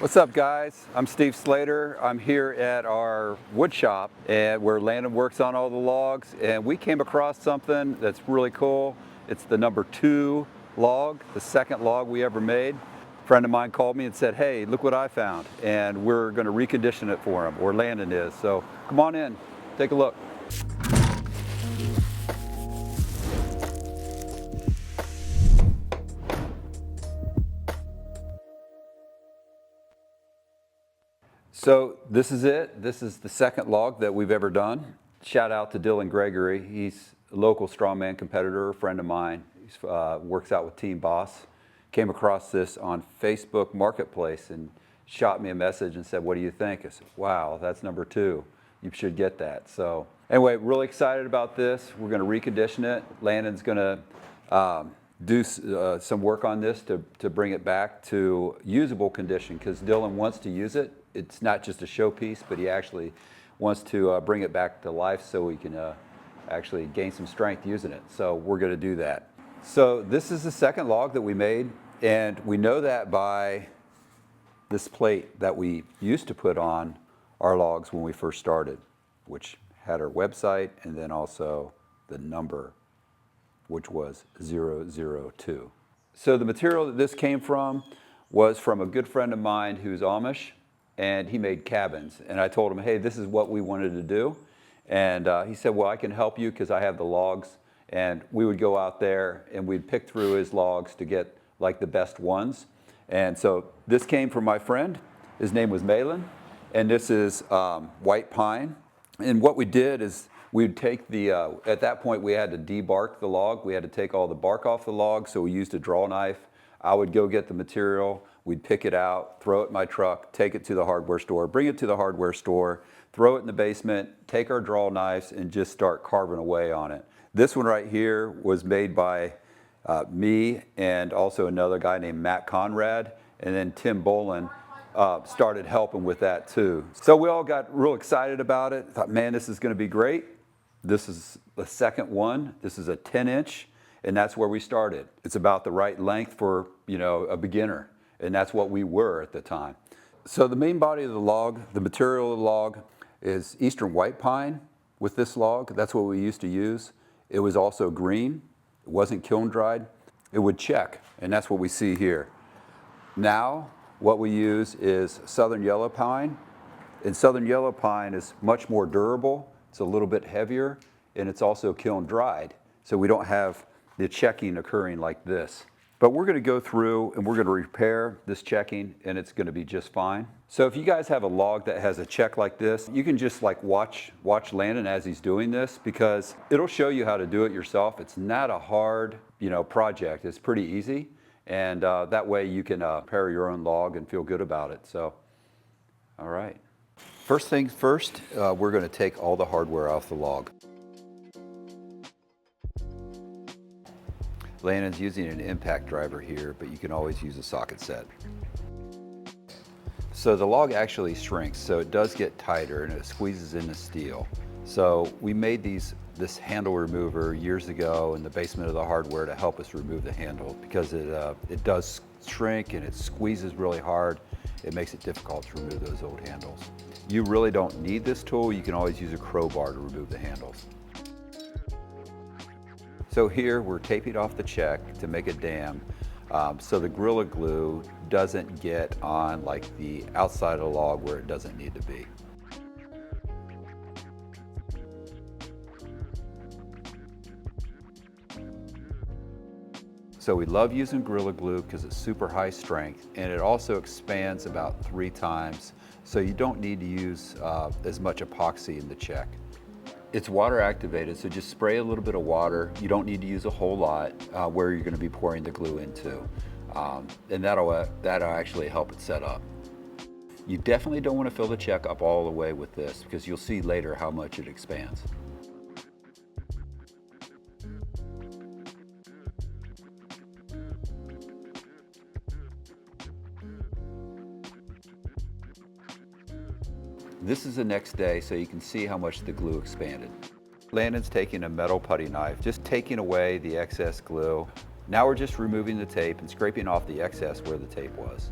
What's up, guys? I'm Steve Slater. I'm here at our wood shop and where Landon works on all the logs, and we came across something that's really cool. It's the number 2 log, the second log we ever made. A friend of mine called me and said, hey, look what I found, and we're going to recondition it for him, or Landon is. So come on in, take a look. So this is it. This is the second log that we've ever done. Shout out to Dylan Gregory. He's a local strongman competitor, a friend of mine. He works out with Team Boss. Came across this on Facebook Marketplace and shot me a message and said, what do you think? I said, wow, that's number 2. You should get that. So anyway, really excited about this. We're going to recondition it. Landon's going to do some work on this to bring it back to usable condition, because Dylan wants to use it. It's not just a showpiece, but he actually wants to bring it back to life so he can actually gain some strength using it. So we're going to do that. So this is the second log that we made, and we know that by this plate that we used to put on our logs when we first started, which had our website and then also the number, which was 002. So the material that this came from was from a good friend of mine who's Amish, and he made cabins. And I told him, hey, this is what we wanted to do. And he said, well, I can help you because I have the logs. And we would go out there and we'd pick through his logs to get like the best ones. And so this came from my friend. His name was Malin. And this is white pine. And what we did is we'd take the, at that point we had to debark the log. We had to take all the bark off the log, so we used a draw knife. I would go get the material, we'd pick it out, throw it in my truck, take it to the hardware store, bring it to the hardware store, throw it in the basement, take our draw knives and just start carving away on it. This one right here was made by me and also another guy named Matt Conrad, and then Tim Bolin started helping with that too. So we all got real excited about it. Thought, man, this is going to be great. This is the second one. This is a 10-inch, and that's where we started. It's about the right length for, you know, a beginner, and that's what we were at the time. So the main body of the log, the material of the log, is eastern white pine with this log. That's what we used to use. It was also green. It wasn't kiln dried. It would check, and that's what we see here. Now, what we use is southern yellow pine, and southern yellow pine is much more durable. It's a little bit heavier, and it's also kiln dried, so we don't have the checking occurring like this. But we're going to go through and we're going to repair this checking, and it's going to be just fine. So if you guys have a log that has a check like this, you can just like watch Landon as he's doing this, because it'll show you how to do it yourself. It's not a hard, project. It's pretty easy, and that way you can repair your own log and feel good about it. So, all right. First things first, we're going to take all the hardware off the log. Landon's using an impact driver here, but you can always use a socket set. So the log actually shrinks, so it does get tighter and it squeezes in the steel. So we made this handle remover years ago in the basement of the hardware to help us remove the handle, because it does shrink and it squeezes really hard. It makes it difficult to remove those old handles. You really don't need this tool. You can always use a crowbar to remove the handles. So here we're taping off the check to make a dam, so the Gorilla Glue doesn't get on like the outside of the log where it doesn't need to be. So we love using Gorilla Glue because it's super high strength, and it also expands about 3 times, so you don't need to use as much epoxy in the check. It's water activated, so just spray a little bit of water. You don't need to use a whole lot where you're going to be pouring the glue into, and that'll actually help it set up. You definitely don't want to fill the check up all the way with this, because you'll see later how much it expands. This is the next day, so you can see how much the glue expanded. Landon's taking a metal putty knife, just taking away the excess glue. Now we're just removing the tape and scraping off the excess where the tape was.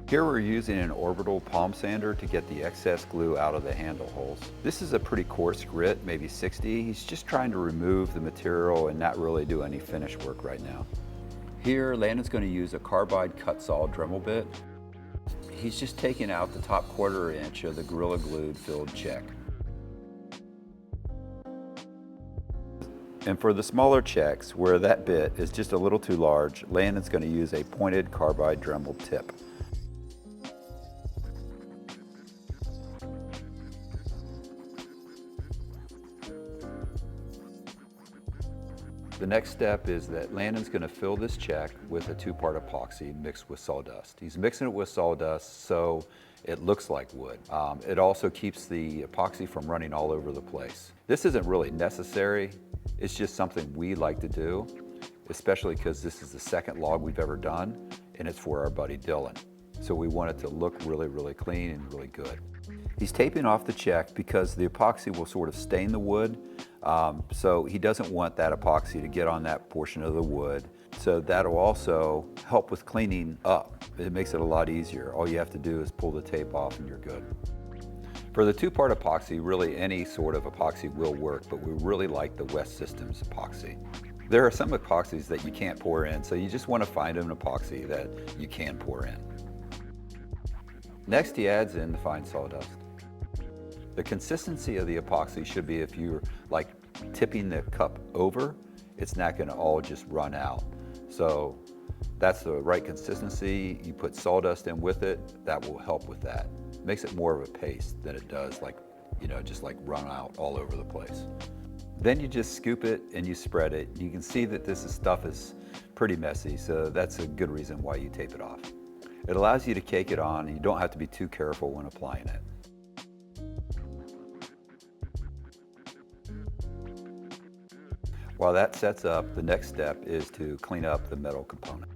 Here we're using an orbital palm sander to get the excess glue out of the handle holes. This is a pretty coarse grit, maybe 60. He's just trying to remove the material and not really do any finish work right now. Here, Landon's going to use a carbide cut saw Dremel bit. He's just taking out the top 1/4 inch of the Gorilla Glued filled check. And for the smaller checks, where that bit is just a little too large, Landon's going to use a pointed carbide Dremel tip. The next step is that Landon's going to fill this check with a 2-part epoxy mixed with sawdust. He's mixing it with sawdust so it looks like wood. It also keeps the epoxy from running all over the place. This isn't really necessary. It's just something we like to do, especially because this is the second log we've ever done, and it's for our buddy Dylan. So we want it to look really, really clean and really good. He's taping off the check because the epoxy will sort of stain the wood. So he doesn't want that epoxy to get on that portion of the wood. So that'll also help with cleaning up. It makes it a lot easier. All you have to do is pull the tape off and you're good. For the 2-part epoxy, really any sort of epoxy will work, but we really like the West Systems epoxy. There are some epoxies that you can't pour in, so you just want to find an epoxy that you can pour in. Next, he adds in the fine sawdust. The consistency of the epoxy should be, if you're like tipping the cup over, it's not going to all just run out. So that's the right consistency. You put sawdust in with it, that will help with that. Makes it more of a paste than it does like, just like run out all over the place. Then you just scoop it and you spread it. You can see that this stuff is pretty messy, so that's a good reason why you tape it off. It allows you to cake it on and you don't have to be too careful when applying it. While that sets up, the next step is to clean up the metal component.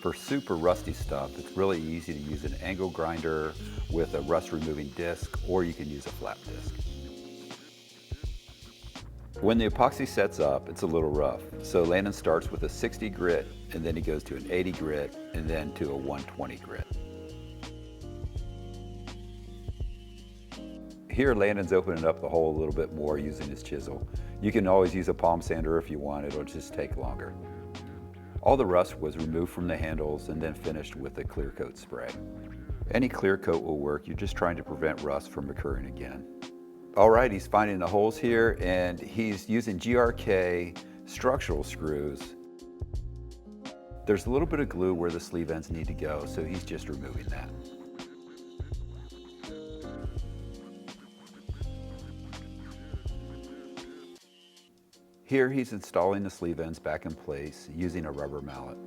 For super rusty stuff, it's really easy to use an angle grinder with a rust removing disc, or you can use a flat disc. When the epoxy sets up, it's a little rough. So Landon starts with a 60 grit, and then he goes to an 80 grit, and then to a 120 grit. Here, Landon's opening up the hole a little bit more using his chisel. You can always use a palm sander if you want, it'll just take longer. All the rust was removed from the handles and then finished with a clear coat spray. Any clear coat will work, you're just trying to prevent rust from occurring again. All right, he's finding the holes here and he's using GRK structural screws. There's a little bit of glue where the sleeve ends need to go, so he's just removing that. Here he's installing the sleeve ends back in place using a rubber mallet.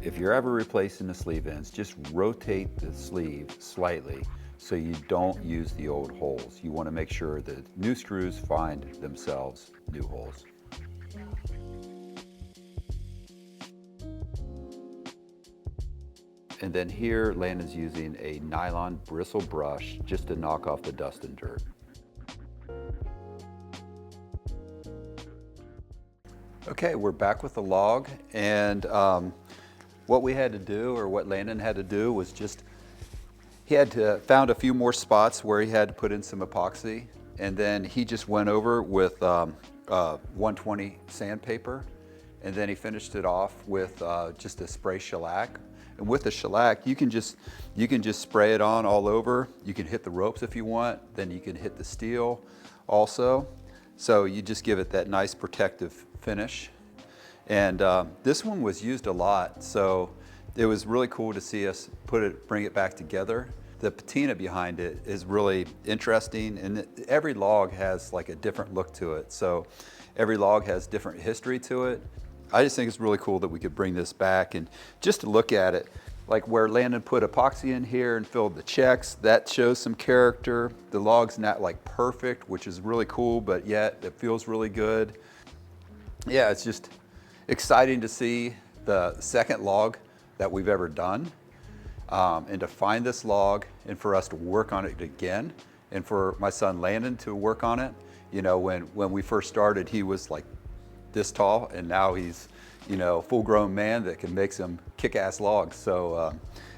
If you're ever replacing the sleeve ends, just rotate the sleeve slightly so you don't use the old holes. You want to make sure that new screws find themselves new holes. And then here Landon's using a nylon bristle brush just to knock off the dust and dirt. Okay, we're back with the log, and what we had to do, or what Landon had to do, was just, he had to found a few more spots where he had to put in some epoxy, and then he just went over with 120 sandpaper, and then he finished it off with just a spray shellac. And with the shellac, you can just spray it on all over. You can hit the ropes if you want, then you can hit the steel also. So you just give it that nice protective finish. And this one was used a lot, so it was really cool to see us bring it back together. The patina behind it is really interesting, and every log has like a different look to it. So every log has different history to it. I just think it's really cool that we could bring this back and just to look at it. Like where Landon put epoxy in here and filled the checks, that shows some character. The log's not like perfect, which is really cool, but yet it feels really good. Yeah, it's just exciting to see the second log that we've ever done, and to find this log and for us to work on it again, and for my son Landon to work on it. You know, when we first started, he was like this tall, and now he's you know, full-grown man that can make some kick-ass logs. So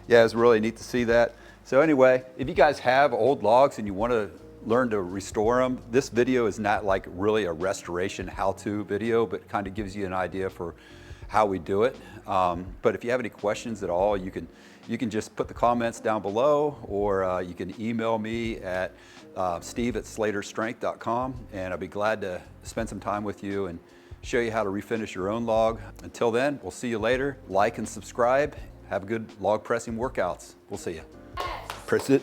yeah, it's really neat to see that. So anyway, if you guys have old logs and you want to learn to restore them, this video is not like really a restoration how-to video, but kind of gives you an idea for how we do it. But if you have any questions at all, you can just put the comments down below, or you can email me at steve@slaterstrength.com, and I'll be glad to spend some time with you and show you how to refinish your own log. Until then, we'll see you later. Like and subscribe. Have good log pressing workouts. We'll see you. Press it.